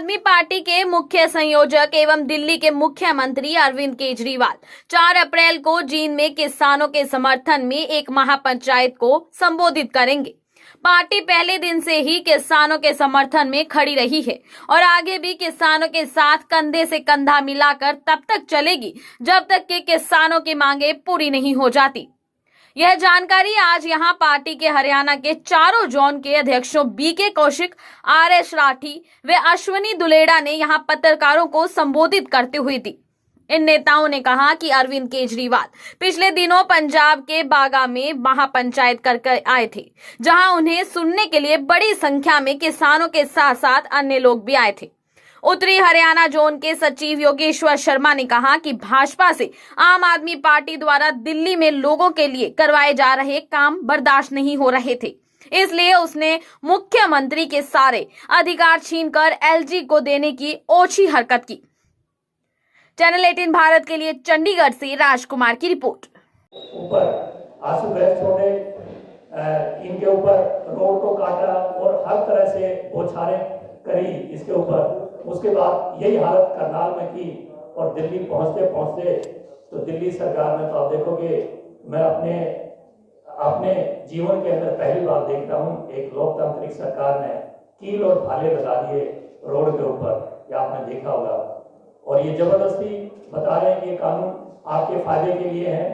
आदमी पार्टी के मुख्य संयोजक एवं दिल्ली के मुख्यमंत्री अरविंद केजरीवाल 4 अप्रैल को जींद में किसानों के समर्थन में एक महापंचायत को संबोधित करेंगे। पार्टी पहले दिन से ही किसानों के समर्थन में खड़ी रही है और आगे भी किसानों के साथ कंधे से कंधा मिलाकर तब तक चलेगी जब तक कि किसानों की मांगे पूरी नहीं हो जाती। यह जानकारी आज यहां पार्टी के हरियाणा के चारों जोन के अध्यक्षों बीके कौशिक, आरएस राठी व अश्विनी दुलेड़ा ने यहां पत्रकारों को संबोधित करते हुए दी। इन नेताओं ने कहा कि अरविंद केजरीवाल पिछले दिनों पंजाब के बागा में महापंचायत कर आए थे, जहां उन्हें सुनने के लिए बड़ी संख्या में किसानों के साथ साथ अन्य लोग भी आए थे। उत्तरी हरियाणा जोन के सचिव योगेश्वर शर्मा ने कहा कि भाजपा से आम आदमी पार्टी द्वारा दिल्ली में लोगों के लिए करवाए जा रहे काम बर्दाश्त नहीं हो रहे थे, इसलिए उसने मुख्यमंत्री के सारे अधिकार छीनकर एलजी को देने की ओछी हरकत की। चैनल 18 भारत के लिए चंडीगढ़ से राजकुमार की रिपोर्ट। ऊपर आंसू गैस छोड़े, इनके ऊपर रोड को काटा और हर तरह से बौछारें करी इसके ऊपर। उसके बाद यही हालत करनाल में की और दिल्ली पहुंचते पहुंचते तो दिल्ली सरकार में तो आप देखोगे, मैं अपने जीवन के अंदर पहली बार देखता हूं एक लोकतांत्रिक सरकार ने कील और भाले लगा दिए रोड के ऊपर, ये आपने देखा होगा। और ये जबरदस्ती बता रहे हैं कि ये कानून आपके फायदे के लिए है।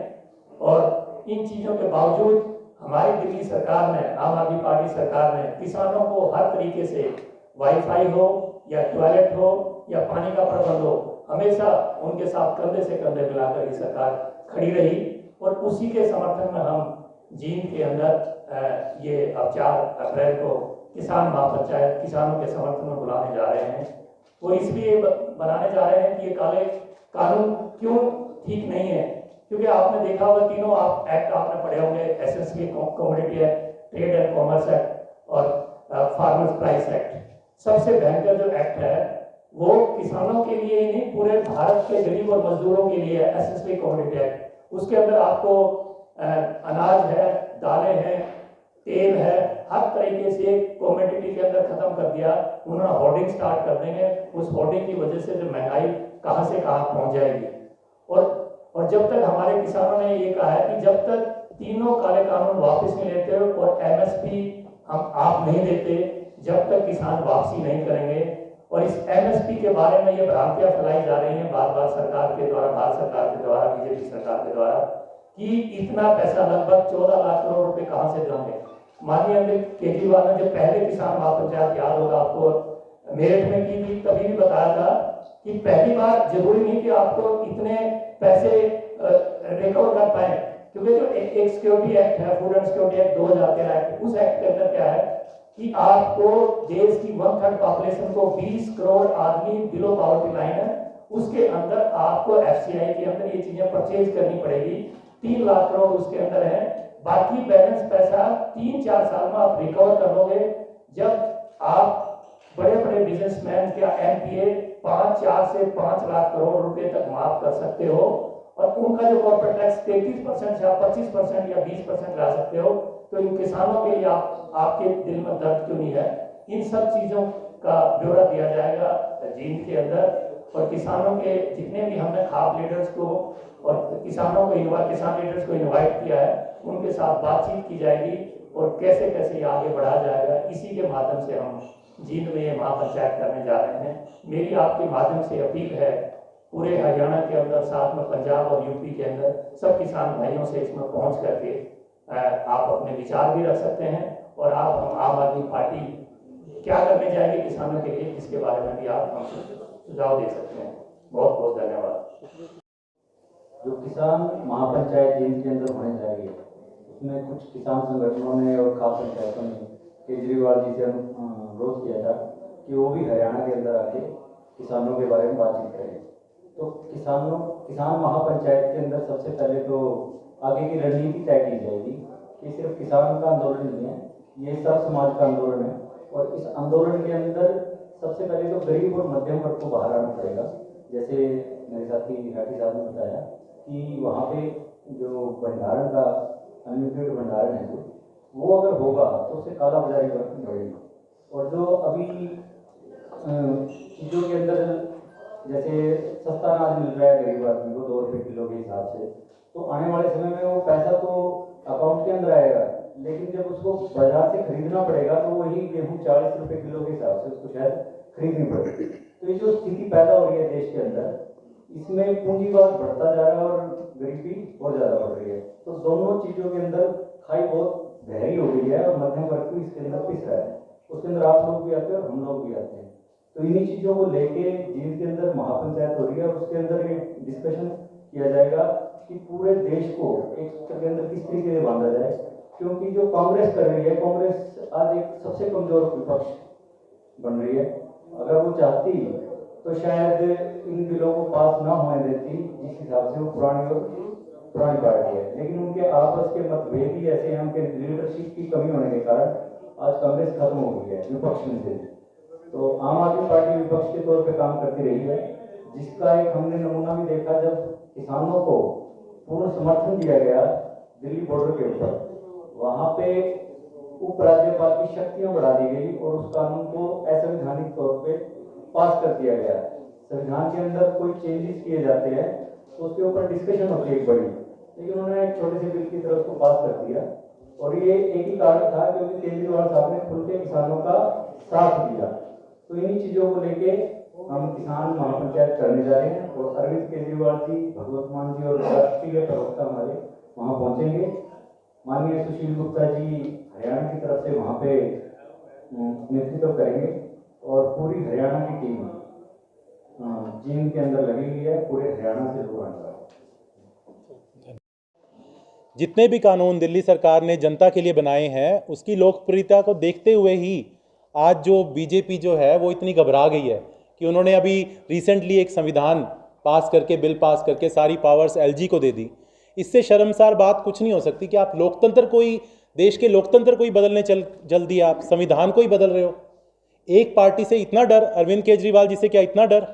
और इन चीजों के बावजूद हमारी दिल्ली सरकार ने, आम आदमी पार्टी सरकार ने किसानों को हर तरीके से वाईफाई हो या टॉयलेट हो या पानी का प्रबंध हो, हमेशा उनके साथ कंधे से कंधे मिलाकर ये सरकार खड़ी रही। और उसी के समर्थन में हम जींद के अंदर ये अब 4 अप्रैल को किसान महापंचायत किसानों के समर्थन में बुलाने जा रहे हैं। वो इसलिए बनाने जा रहे हैं कि ये काले कानून क्यों ठीक नहीं है, क्योंकि आपने देखा होगा तीनों एक्ट आपने पढ़े होंगे, essential commodity act, trade and commerce act और फार्मर्स प्राइस एक्ट। सबसे भयंकर जो एक्ट है वो किसानों के लिए ही नहीं, पूरे भारत के गरीब और मजदूरों के लिए है, एसेंशियल कमोडिटी एक्ट। उसके अंदर आपको अनाज है, दालें हैं, तेल है, हर तरीके से कमोडिटी के अंदर खत्म कर दिया उन्होंने। होर्डिंग स्टार्ट कर देंगे, उस होर्डिंग की वजह से जो महंगाई कहां से कहां पहुंच जाएगी। और जब तक हमारे किसानों ने ये कहा है कि जब तक तीनों काले कानून वापस नहीं लेते और एमएसपी हम आप नहीं देते, जब तक किसान वापसी नहीं करेंगे। और इस एमएसपी के बारे में ये भ्रांतियां फैलाई जा रही हैं बार बार सरकार के द्वारा, भारत सरकार के द्वारा, बीजेपी सरकार के द्वारा, कि इतना पैसा लगभग 14 लाख करोड़ रुपए कहां से देंगे। माननीय अरविंद केजरीवाल ने जब पहले किसान महापंचायत, याद होगा आपको, मेरठ में की थी, तभी भी बताया था कि पहली बार जरूरी नहीं कि आपको इतने पैसे रिकवर कर पाए, क्योंकि जो एक सिक्योरिटी एक्ट है, food and security act 2013 act, उस एक्ट के अंदर क्या है कि आपको देश की 1/3 पॉपुलेशन को 20 करोड़ आदमी बिलो पॉवर्टी लाइन है, उसके अंदर आपको एफसीआई के अंदर ये चीजें परचेज करनी पड़ेगी। 3 लाख करोड़ उसके अंदर है, बाकी बैलेंस पैसा 3-4 साल में आप रिकवर कर लोगे। जब आप बड़े बड़े बिजनेसमैन का एनपीए 4 से 5 लाख करोड़ रुपए तक माफ कर सकते हो और उनका जो कॉर्पोरेट टैक्स 33% या 25% या 20% ला सकते हो, तो इन किसानों के लिए आपके दिल में दर्द क्यों नहीं है? इन सब चीजों का ब्यौरा दिया जाएगा जींद के अंदर। और किसानों के जितने भी हमने खाप लीडर्स को और किसानों को किसान लीडर्स को इन्वाइट किया है, उनके साथ बातचीत की जाएगी और कैसे कैसे ये आगे बढ़ाया जाएगा। इसी के माध्यम से हम जींद में ये महापंचायत करने जा रहे हैं। मेरी आपके माध्यम से अपील है पूरे हरियाणा के अंदर, साथ में पंजाब और यूपी के अंदर सब किसान भाइयों से इसमें पहुंच करके आप अपने विचार भी रख सकते हैं और आप हम आम आदमी पार्टी क्या करने जाएगी किसानों के लिए, इसके बारे में भी आप हमसे सुझाव दे सकते हैं। बहुत बहुत धन्यवाद। जो किसान महापंचायत जींद के अंदर होने जा रही है, उसमें कुछ किसान संगठनों ने और खाप पंचायतों ने केजरीवाल जी से अनुरोध किया था कि वो भी हरियाणा के अंदर आके किसानों के बारे में बातचीत करें। तो किसान महापंचायत के अंदर सबसे पहले तो आगे की रणनीति तय की जाएगी कि सिर्फ किसान का आंदोलन नहीं है, ये सब समाज का आंदोलन है। और इस आंदोलन के अंदर सबसे पहले तो गरीब और मध्यम वर्ग को बाहर आना पड़ेगा। जैसे मेरे साथी राठी साहब ने बताया कि वहाँ पे जो भंडारण का अनलिमिटेड भंडारण है, वो अगर होगा तो उससे काला बाजारी बढ़ेगी। और जो अभी चीज़ों के अंदर जैसे सस्ता अनाज मिल रहा है गरीब आदमी को 2 रुपये किलो के हिसाब से, तो आने वाले समय में वो पैसा तो अकाउंट के अंदर आएगा, लेकिन जब उसको बाजार से खरीदना पड़ेगा तो वही गेहूँ 40 रुपये किलो के हिसाब से उसको शायद खरीदनी पड़ेगी। तो ये जो स्थिति पैदा हो रही है देश के अंदर, इसमें पूंजीवाद बढ़ता जा रहा है और गरीबी और ज़्यादा बढ़ रही है। तो दोनों चीज़ों के अंदर खाई बहुत गहरी हो गई है और मध्यम वर्ग भी इसके अंदर पिस रहा है। उसके अंदर आप लोग भी आते हैं और हम लोग भी आते हैं। तो इन्हीं चीज़ों को लेके जिनके अंदर महापंचायत हो रही है, उसके अंदर ये डिस्कशन किया जाएगा कि पूरे देश को एक सूत्र के अंदर किस तरीके से बांधा जाए, क्योंकि जो कांग्रेस कर रही है, कांग्रेस आज एक सबसे कमजोर विपक्ष बन रही है। अगर वो चाहती तो शायद इन बिलों को पास ना होने देती, जिस हिसाब से वो पुरानी पार्टी है, लेकिन उनके आपस के मतभेद ही ऐसे हैं, उनके लीडरशिप की कमी होने के कारण आज कांग्रेस खत्म हो गई है विपक्ष में से। तो आम आदमी पार्टी विपक्ष के तौर पे काम करती रही है, जिसका एक हमने नमूना भी देखा जब किसानों को पूर्ण समर्थन दिया गया दिल्ली बॉर्डर के ऊपर, वहाँ पे उपराज्यपाल की शक्तियां बढ़ा दी गई और उस कानून को असंवैधानिक तौर पे पास कर दिया गया। संविधान के अंदर कोई चेंजेस किए जाते हैं तो उसके ऊपर डिस्कशन होती है एक बड़ी, लेकिन उन्होंने एक छोटे से बिल की तरह उसको पास कर दिया। और ये एक ही कारण था क्योंकि केजरीवाल साहब ने खुल के किसानों का साथ दिया। तो इन्हीं चीज़ों को लेके हम किसान महापंचायत करने जा रहे हैं और अरविंद केजरीवाल जी, भगवत मान जी और राष्ट्रीय प्रवक्ता हमारे वहाँ पहुँचेंगे। माननीय सुशील गुप्ता जी हरियाणा की तरफ से वहाँ पे नेतृत्व करेंगे और पूरी हरियाणा की टीम जींद के अंदर लगी हुई है, पूरे हरियाणा से लोग आने वाले हैं। जितने भी कानून दिल्ली सरकार ने जनता के लिए बनाए हैं, उसकी लोकप्रियता को देखते हुए ही आज जो बीजेपी जो है वो इतनी घबरा गई है कि उन्होंने अभी रिसेंटली एक संविधान पास करके, बिल पास करके सारी पावर्स एलजी को दे दी। इससे शर्मसार बात कुछ नहीं हो सकती कि आप लोकतंत्र को ही, देश के लोकतंत्र को ही बदलने चल दिया, आप संविधान को ही बदल रहे हो। एक पार्टी से इतना डर, अरविंद केजरीवाल जी से क्या इतना डर?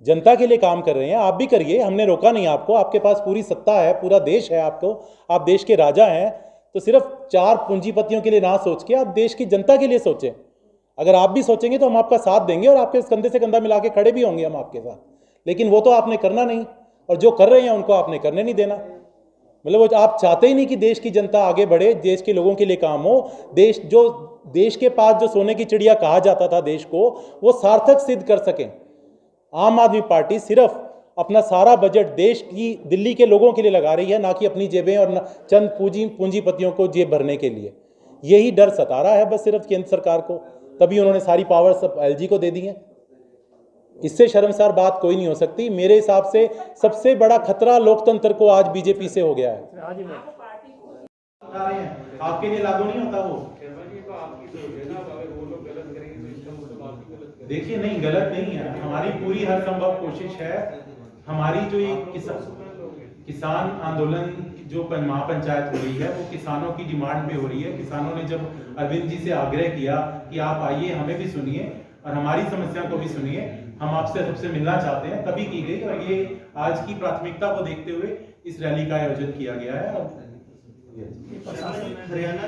जनता के लिए काम कर रहे हैं, आप भी करिए, हमने रोका नहीं आपको, आपके पास पूरी सत्ता है, पूरा देश है आपको, आप देश के राजा हैं। तो सिर्फ 4 पूंजीपतियों के लिए ना सोच के आप देश की जनता के लिए सोचें। अगर आप भी सोचेंगे तो हम आपका साथ देंगे और आपके कंधे से कंधा मिला के खड़े भी होंगे हम आपके साथ, लेकिन वो तो आपने करना नहीं, और जो कर रहे हैं उनको आपने करने नहीं देना। मतलब वो आप चाहते ही नहीं कि देश की जनता आगे बढ़े, देश के लोगों के लिए काम हो, देश के पास जो सोने की चिड़िया कहा जाता था देश को, वो सार्थक सिद्ध कर सकें। आम आदमी पार्टी सिर्फ अपना सारा बजट देश की, दिल्ली के लोगों के लिए लगा रही है, ना कि अपनी जेबें और चंद पूंजीपतियों को जेब भरने के लिए। यही डर सता रहा है बस सिर्फ केंद्र सरकार को, तभी उन्होंने सारी पावर सब एलजी को दे दी है। इससे शर्मसार बात कोई नहीं हो सकती। मेरे हिसाब से सबसे बड़ा खतरा लोकतंत्र को आज बीजेपी से हो गया है। आपके लिए लागू नहीं होता वो। देखिए, नहीं, गलत नहीं है, हमारी पूरी हर संभव कोशिश है। हमारी जो ये किसान आंदोलन जो महापंचायत हो रही है वो किसानों की डिमांड पे हो रही है। किसानों ने जब अरविंद जी से आग्रह किया कि आप आइए, हमें भी सुनिए और हमारी समस्या को भी सुनिए, हम आपसे सबसे मिलना चाहते हैं, तभी की गई। और ये आज की प्राथमिकता को देखते हुए इस रैली का आयोजन किया गया है। हरियाणा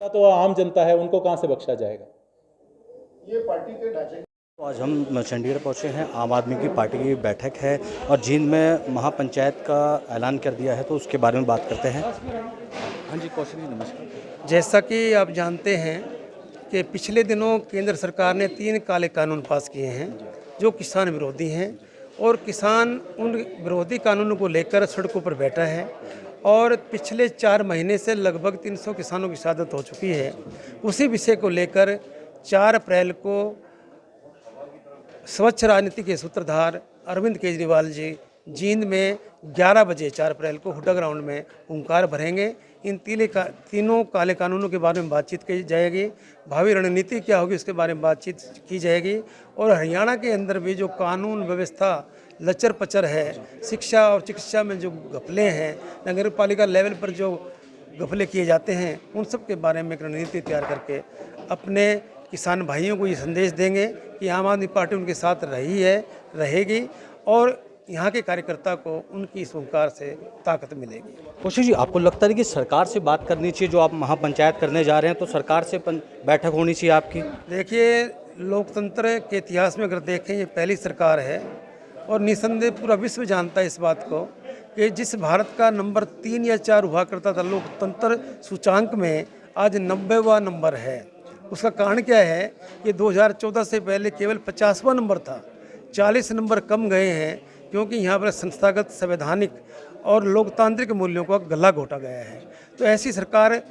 तो आम जनता है, उनको कहां से बख्शा जाएगा? ये पार्टी के ढांचे। आज हम चंडीगढ़ पहुंचे हैं, आम आदमी की पार्टी की बैठक है और जींद में महापंचायत का ऐलान कर दिया है, तो उसके बारे में बात करते हैं। हाँ जी, कौशल जी नमस्कार। जैसा कि आप जानते हैं कि पिछले दिनों केंद्र सरकार ने 3 काले कानून पास किए हैं जो किसान विरोधी हैं, और किसान उन विरोधी कानूनों को लेकर सड़कों पर बैठा है। और पिछले 4 महीने से लगभग 300 किसानों की शहादत हो चुकी है। उसी विषय को लेकर 4 अप्रैल को स्वच्छ राजनीति के सूत्रधार अरविंद केजरीवाल जी जींद में 11 बजे 4 अप्रैल को हुड्डा ग्राउंड में हुंकार भरेंगे। इन तीनों काले कानूनों के बारे में बातचीत की जाएगी, भावी रणनीति क्या होगी उसके बारे में बातचीत की जाएगी। और हरियाणा के अंदर भी जो कानून व्यवस्था लचर पचर है, शिक्षा और चिकित्सा में जो घपले हैं, नगर पालिका लेवल पर जो घपले किए जाते हैं, उन सब के बारे में एक रणनीति तैयार करके अपने किसान भाइयों को ये संदेश देंगे कि आम आदमी पार्टी उनके साथ रही है, रहेगी, और यहाँ के कार्यकर्ता को उनकी इस हुंकार से ताकत मिलेगी। कौशिक जी, आपको लगता है कि सरकार से बात करनी चाहिए? जो आप महापंचायत करने जा रहे हैं तो सरकार से बैठक होनी चाहिए आपकी? देखिए, लोकतंत्र के इतिहास में अगर देखें ये पहली सरकार है और निसंदेह पूरा विश्व जानता है इस बात को कि जिस भारत का नंबर 3 या 4 हुआ करता था लोकतंत्र सूचांक में, आज 90वां नंबर है। उसका कारण क्या है कि 2014 से पहले केवल 50वां नंबर था, 40 नंबर कम गए हैं क्योंकि यहाँ पर संस्थागत, संवैधानिक और लोकतांत्रिक मूल्यों का गला घोटा गया है। तो ऐसी सरकार,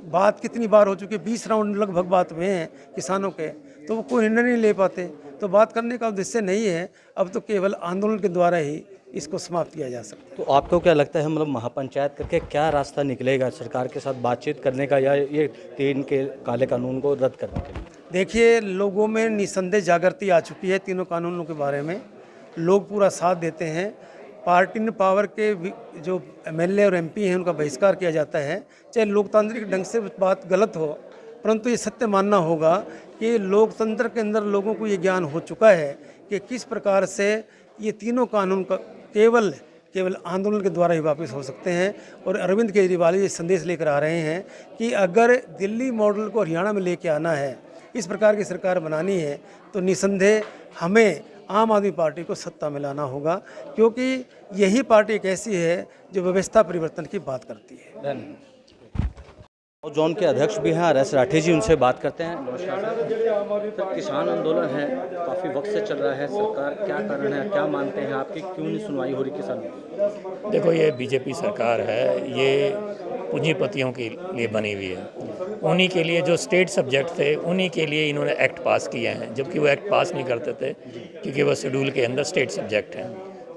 बात कितनी बार हो चुकी है, 20 राउंड लगभग बात हुए हैं किसानों के, तो वो कोई निर्णय नहीं ले पाते। तो बात करने का उद्देश्य नहीं है, अब तो केवल आंदोलन के द्वारा ही इसको समाप्त किया जा सकता है। तो आपको क्या लगता है, मतलब महापंचायत करके क्या रास्ता निकलेगा सरकार के साथ बातचीत करने का, या ये 3 के काले कानून को रद्द करने के लिए? देखिए, लोगों में निसंदेह जागृति आ चुकी है तीनों कानूनों के बारे में, लोग पूरा साथ देते हैं। पार्टी ने पावर के जो एमएलए और एमपी हैं उनका बहिष्कार किया जाता है, चाहे लोकतांत्रिक ढंग से बात गलत हो, परंतु ये सत्य मानना होगा कि लोकतंत्र के अंदर लोगों को ये ज्ञान हो चुका है कि किस प्रकार से ये तीनों कानून का केवल आंदोलन के द्वारा ही वापस हो सकते हैं। और अरविंद केजरीवाल ये संदेश लेकर आ रहे हैं कि अगर दिल्ली मॉडल को हरियाणा में लेके आना है, इस प्रकार की सरकार बनानी है, तो निसंदेह हमें आम आदमी पार्टी को सत्ता में लाना होगा, क्योंकि यही पार्टी एक ऐसी है जो व्यवस्था परिवर्तन की बात करती है। और जोन के अध्यक्ष भी हैं RS राठी जी, उनसे बात करते हैं। नमस्कार सर, किसान आंदोलन है, काफ़ी वक्त से चल रहा है, सरकार क्या कारण है, क्या मानते हैं आपकी, क्यों नहीं सुनवाई हो रही किसानों की? देखो, ये बीजेपी सरकार है, ये पूंजीपतियों के लिए बनी हुई है। उन्हीं के लिए जो स्टेट सब्जेक्ट थे, उन्हीं के लिए इन्होंने एक्ट पास किए हैं, जबकि वो एक्ट पास नहीं करते थे क्योंकि वो शेड्यूल के अंदर स्टेट सब्जेक्ट हैं।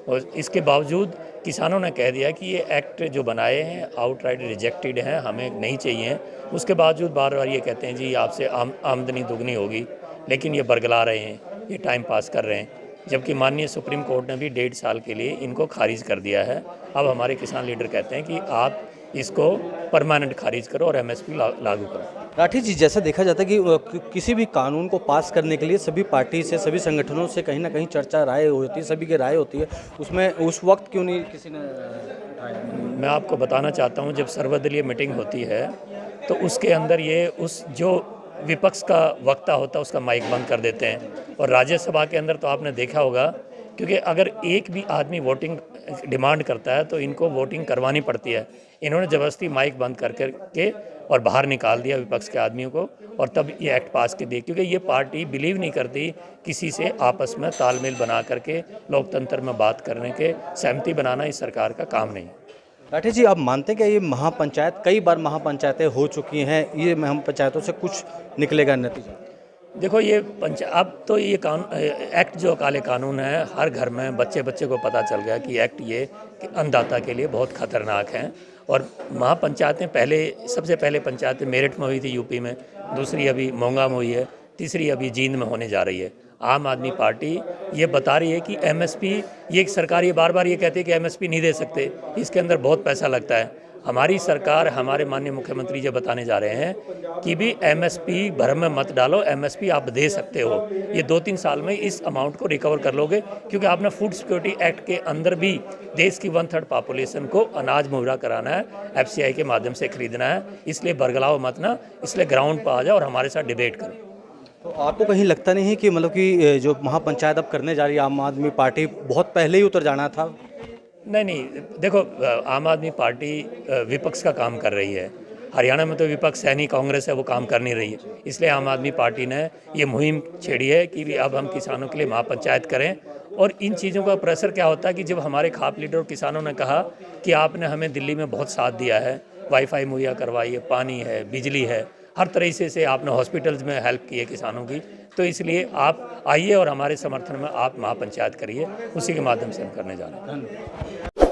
और इसके बावजूद किसानों ने कह दिया कि ये एक्ट जो बनाए हैं आउटराइट रिजेक्टेड हैं, हमें नहीं चाहिए। उसके बावजूद बार बार ये कहते हैं जी आपसे आमदनी दुगनी होगी, लेकिन ये बरगला रहे हैं, ये टाइम पास कर रहे हैं, जबकि माननीय सुप्रीम कोर्ट ने भी 1.5 साल के लिए इनको खारिज कर दिया है। अब हमारे किसान लीडर कहते हैं कि आप इसको परमानेंट खारिज करो और MSP लागू करो। राठी जी, जैसा देखा जाता है कि किसी भी कानून को पास करने के लिए सभी पार्टी से, सभी संगठनों से कहीं ना कहीं चर्चा, राय होती है, सभी की राय होती है, उसमें उस वक्त क्यों नहीं किसी ने उठाया? मैं आपको बताना चाहता हूँ, जब सर्वदलीय मीटिंग होती है तो उसके अंदर ये उस जो विपक्ष का वक्ता होता है उसका माइक बंद कर देते हैं। और राज्यसभा के अंदर तो आपने देखा होगा, क्योंकि अगर एक भी आदमी वोटिंग डिमांड करता है तो इनको वोटिंग करवानी पड़ती है। इन्होंने ज़बरदस्ती माइक बंद करके और बाहर निकाल दिया विपक्ष के आदमियों को, और तब ये एक्ट पास के दिए, क्योंकि ये पार्टी बिलीव नहीं करती किसी से आपस में तालमेल बना करके लोकतंत्र में बात करने के सहमति बनाना इस सरकार का काम नहीं। राठी जी, आप मानते हैं कि ये महापंचायत, कई बार महापंचायतें हो चुकी हैं, ये महापंचायतों से कुछ निकलेगा नतीजा? देखो, ये अब तो ये एक्ट जो काले कानून है, हर घर में बच्चे को पता चल गया कि एक्ट ये कि अन्नदाता के लिए बहुत खतरनाक हैं। और महापंचायतें सबसे पहले पंचायतें मेरठ में हुई थी यूपी में, दूसरी अभी मोंगा में हुई है, तीसरी अभी जींद में होने जा रही है। आम आदमी पार्टी ये बता रही है कि MSP, ये सरकार ये बार बार ये कहती है कि MSP नहीं दे सकते, इसके अंदर बहुत पैसा लगता है। हमारी सरकार, हमारे माननीय मुख्यमंत्री जी बताने जा रहे हैं कि भी MSP भरम में मत डालो, MSP आप दे सकते हो, ये 2-3 साल में इस अमाउंट को रिकवर कर लोगे, क्योंकि आपने फूड सिक्योरिटी एक्ट के अंदर भी देश की 1/3 पॉपुलेशन को अनाज मुहैया कराना है, FCI के माध्यम से खरीदना है। इसलिए बरगलाओ मत ना, इसलिए ग्राउंड पर आ जाओ और हमारे साथ डिबेट करो। तो आपको कहीं लगता नहीं है कि मतलब कि जो महापंचायत अब करने जा रही है आम आदमी पार्टी, बहुत पहले ही उतर जाना था? नहीं, देखो, आम आदमी पार्टी विपक्ष का काम कर रही है। हरियाणा में तो विपक्ष है नहीं, कांग्रेस है, वो काम कर नहीं रही है। इसलिए आम आदमी पार्टी ने ये मुहिम छेड़ी है कि भी अब हम किसानों के लिए महापंचायत करें। और इन चीज़ों का प्रेशर क्या होता है कि जब हमारे खाप लीडर और किसानों ने कहा कि आपने हमें दिल्ली में बहुत साथ दिया है, वाईफाई मुहैया करवाई है, पानी है, बिजली है, हर तरह से आपने हॉस्पिटल्स में हेल्प की है किसानों की, तो इसलिए आप आइए और हमारे समर्थन में आप महापंचायत करिए। उसी के माध्यम से हम करने जा रहे हैं।